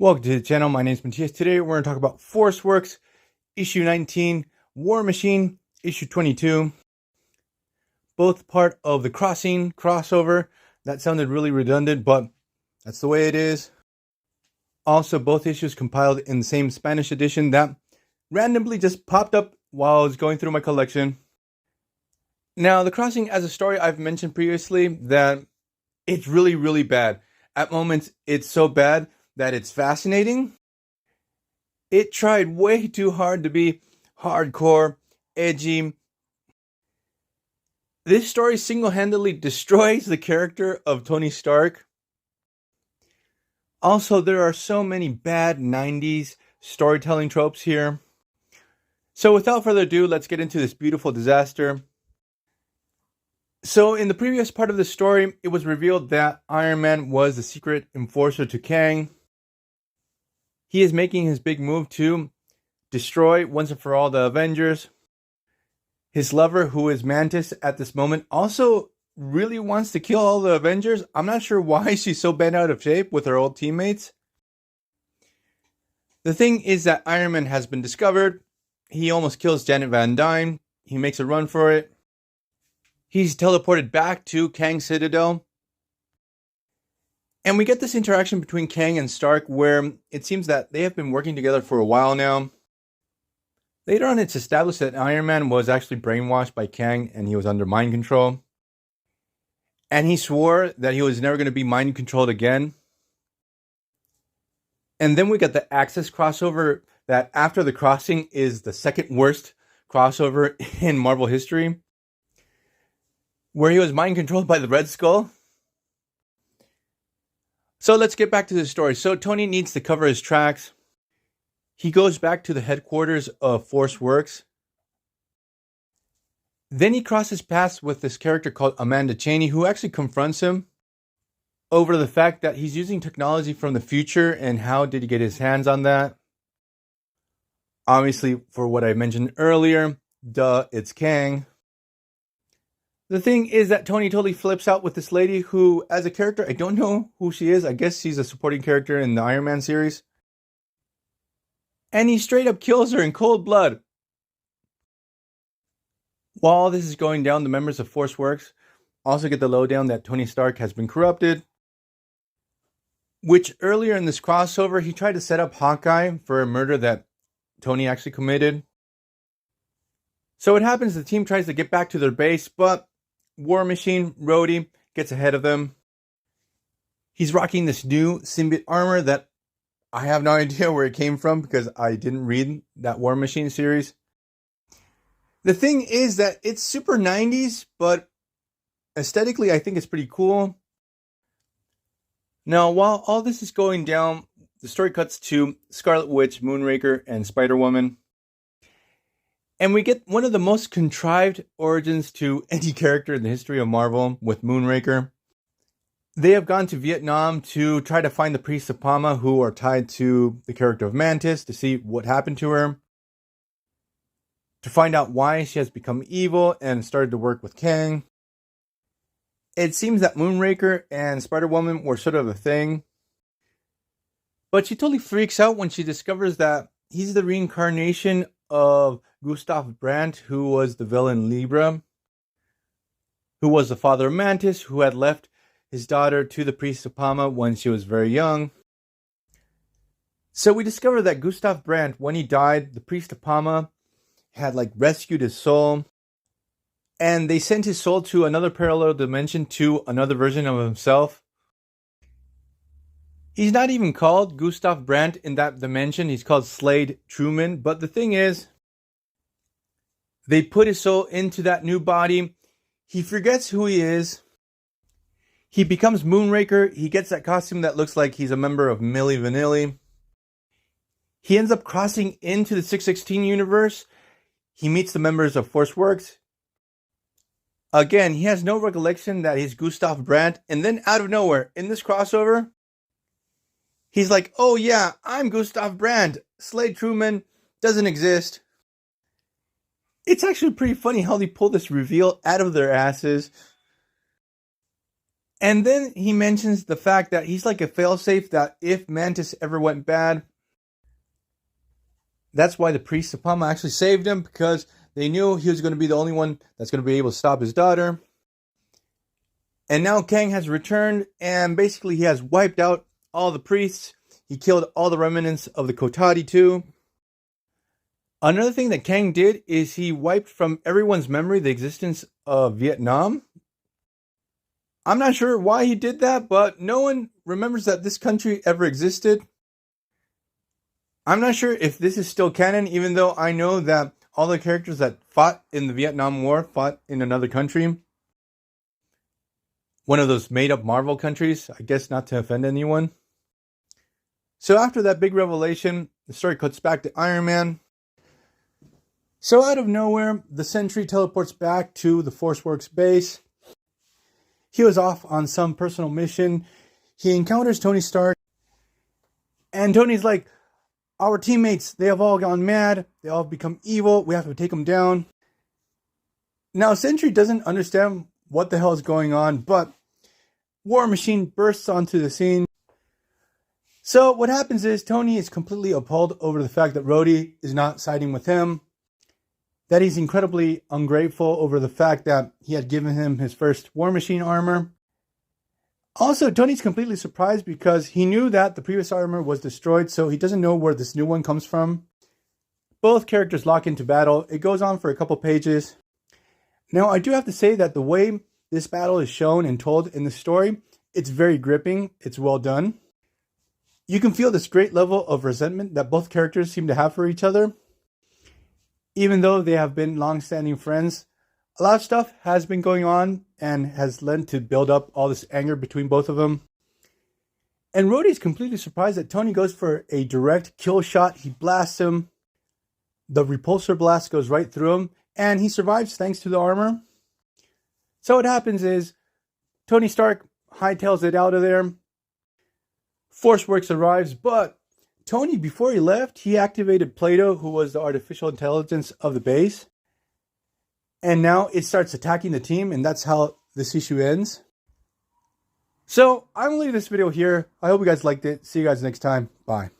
Welcome to the channel. My name is Matthias. Today we're going to talk about ForceWorks, issue 19, War Machine, issue 22. Both part of the Crossing crossover. That sounded really redundant, but that's the way it is. Also, both issues compiled in the same Spanish edition that randomly just popped up while I was going through my collection. Now, the Crossing as a story, I've mentioned previously that it's really, really bad. At moments, it's so bad that it's fascinating. It tried way too hard to be hardcore, edgy. This story single-handedly destroys the character of Tony Stark. Also, there are so many bad 90s storytelling tropes here. So without further ado, let's get into this beautiful disaster. So in the previous part of the story, it was revealed that Iron Man was the secret enforcer to Kang. He is making his big move to destroy once and for all the Avengers. His lover, who is Mantis at this moment, also really wants to kill all the Avengers. I'm not sure why she's so bent out of shape with her old teammates. The thing is that Iron Man has been discovered. He almost kills Janet Van Dyne. He makes a run for it. He's teleported back to Kang's Citadel. And we get this interaction between Kang and Stark where it seems that they have been working together for a while now. Later on, it's established that Iron Man was actually brainwashed by Kang and he was under mind control. And he swore that he was never going to be mind controlled again. And then we get the Axis crossover that after the Crossing is the second worst crossover in Marvel history, where he was mind controlled by the Red Skull. So let's get back to the story. So Tony needs to cover his tracks. He goes back to the headquarters of ForceWorks. Then he crosses paths with this character called Amanda Chaney, who actually confronts him over the fact that he's using technology from the future and how did he get his hands on that. Obviously, for what I mentioned earlier, duh, it's Kang. The thing is that Tony totally flips out with this lady who, as a character, I don't know who she is. I guess she's a supporting character in the Iron Man series. And he straight up kills her in cold blood. While all this is going down, the members of ForceWorks also get the lowdown that Tony Stark has been corrupted. Which earlier in this crossover, he tried to set up Hawkeye for a murder that Tony actually committed. So it happens the team tries to get back to their base, but War Machine, Rhodey, gets ahead of them. He's rocking this new symbiote armor that I have no idea where it came from because I didn't read that War Machine series. The thing is that it's super 90s, but aesthetically I think it's pretty cool. Now, while all this is going down, the story cuts to Scarlet Witch, Moonraker, and Spider-Woman. And we get one of the most contrived origins to any character in the history of Marvel with Moonraker. They have gone to Vietnam to try to find the priests of Pama who are tied to the character of Mantis to see what happened to her. To find out why she has become evil and started to work with Kang. It seems that Moonraker and Spider-Woman were sort of a thing. But she totally freaks out when she discovers that he's the reincarnation of Gustav Brandt, who was the villain Libra, who was the father of Mantis, who had left his daughter to the priest of Pama when she was very young. So we discover that Gustav Brandt, when he died, the priest of Pama had rescued his soul, and they sent his soul to another parallel dimension to another version of himself. He's not even called Gustav Brandt in that dimension. He's called Slade Truman. But the thing is, they put his soul into that new body. He forgets who he is. He becomes Moonraker. He gets that costume that looks like he's a member of Milli Vanilli. He ends up crossing into the 616 universe. He meets the members of ForceWorks. Again, he has no recollection that he's Gustav Brandt. And then out of nowhere, in this crossover, he's like, oh yeah, I'm Gustav Brandt. Slade Truman doesn't exist. It's actually pretty funny how they pull this reveal out of their asses. And then he mentions the fact that he's like a failsafe, that if Mantis ever went bad, that's why the priests of Palma actually saved him, because they knew he was going to be the only one that's going to be able to stop his daughter. And now Kang has returned, and basically he has wiped out all the priests. He killed all the remnants of the Kotati too. Another thing that Kang did is he wiped from everyone's memory the existence of Vietnam. I'm not sure why he did that, but no one remembers that this country ever existed. I'm not sure if this is still canon, even though I know that all the characters that fought in the Vietnam War fought in another country. One of those made-up Marvel countries, I guess not to offend anyone. So after that big revelation, the story cuts back to Iron Man. So out of nowhere, the Sentry teleports back to the Force Works base. He was off on some personal mission. He encounters Tony Stark. And Tony's like, our teammates, they have all gone mad. They all become evil. We have to take them down. Now, Sentry doesn't understand what the hell is going on, but War Machine bursts onto the scene. So what happens is Tony is completely appalled over the fact that Rhodey is not siding with him. That he's incredibly ungrateful over the fact that he had given him his first War Machine armor. Also, Tony's completely surprised because he knew that the previous armor was destroyed, so he doesn't know where this new one comes from. Both characters lock into battle. It goes on for a couple pages. Now, I do have to say that the way this battle is shown and told in the story, it's very gripping. It's well done. You can feel this great level of resentment that both characters seem to have for each other. Even though they have been long-standing friends, a lot of stuff has been going on and has led to build up all this anger between both of them. And Rhodey's completely surprised that Tony goes for a direct kill shot. He blasts him. The repulsor blast goes right through him, and he survives thanks to the armor. So what happens is Tony Stark hightails it out of there. Force Works arrives, but Tony, before he left, he activated Plato, who was the artificial intelligence of the base. And now it starts attacking the team, and that's how this issue ends. So I'm going to leave this video here. I hope you guys liked it. See you guys next time. Bye.